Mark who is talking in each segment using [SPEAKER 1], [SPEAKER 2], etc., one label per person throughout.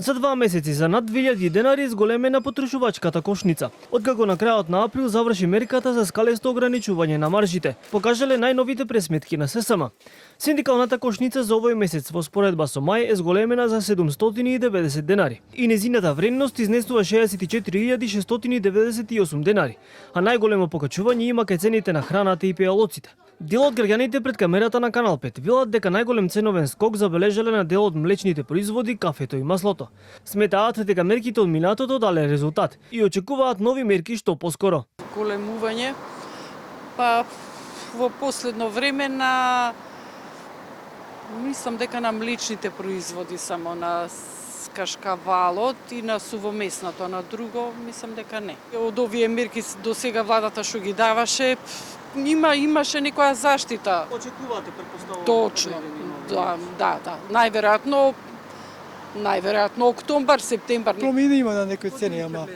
[SPEAKER 1] За 2 месеци за над 2000 денари зголемена потрошувачката кошница. Откако на крајот на април заврши мерката за скалесто ограничување на маржите, покажале најновите пресметки на ССМ. Синдикалната кошница за овој месец во споредба со мај е зголемена за 790 денари и незината вредност изнесува 64.698 денари, а најголемо покачување има кај цените на храната и пијалоците. Дел од граѓаните пред камерата на Канал 5 велат дека најголем ценовен скок забележале на дел од млечните производи, кафето и маслото. Сметаат дека мерките од минатото дале резултат и очекуваат нови мерки што поскоро.
[SPEAKER 2] Големување, па во последно време мислам дека на млечните производи само на кашкавалот и на сувомесното, на друго мислам дека не. Од овие мерки до сега владата што ги даваше, имаше некоја заштита.
[SPEAKER 1] Очекувате, претпоставувам?
[SPEAKER 2] Точно, да. Најверојатно октомбар, септембар.
[SPEAKER 3] Промени има на некои цени, ама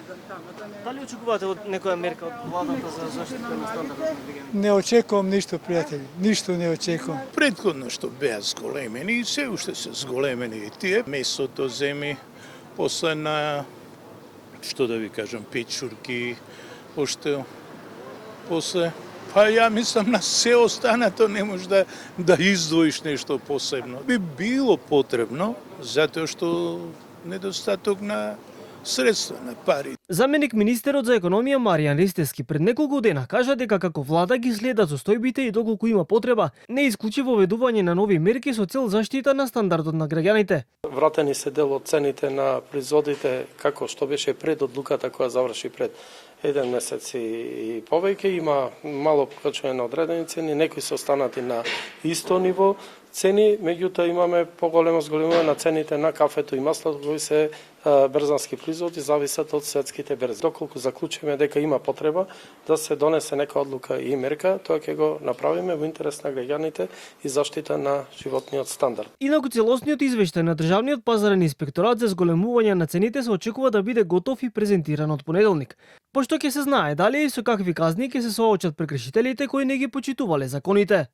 [SPEAKER 1] Дали очекувате од некоја мерка од владата за заштита на стандардот?
[SPEAKER 3] не очекувам ништо, пријатели. Ништо не очекувам.
[SPEAKER 4] Предходно што беа зголемени и се уште се зголемени и тие. Месото земи, после на, што да ви кажам, печурки, уште после. Па ја мислам на се останато не може да издвоиш нешто посебно. Би било потребно, затоа што недостаток на средства, на пари.
[SPEAKER 1] Заменик министерот за економија Маријан Ристевски пред неколку дена кажа дека како влада ги следат состојбите и доколку има потреба, не исклучи воведување на нови мерки со цел заштита на стандардот на граѓаните.
[SPEAKER 5] Вратени се дел од цените на производите како што беше пред одлуката која заврши пред 1 месец и повеќе. Има мало покачување на одредени цени, некои се останати на исто ниво цени, меѓутоа имаме поголемо зголемување на цените на кафето и маслото кои се берзански производи, зависат од светските берзи. Доколку заклучиме дека има потреба да се донесе нека одлука и мерка, тоа ќе го направиме во интерес на граѓаните и заштита на животниот стандард.
[SPEAKER 1] Инаку целосниот извештај на Државниот пазарен инспекторат за зголемување на цените се очекува да биде готов и презентиран од понеделник, пошто ќе се знае дали и со какви казни ќе се соочат прекршителите кои не ги почитувале законите.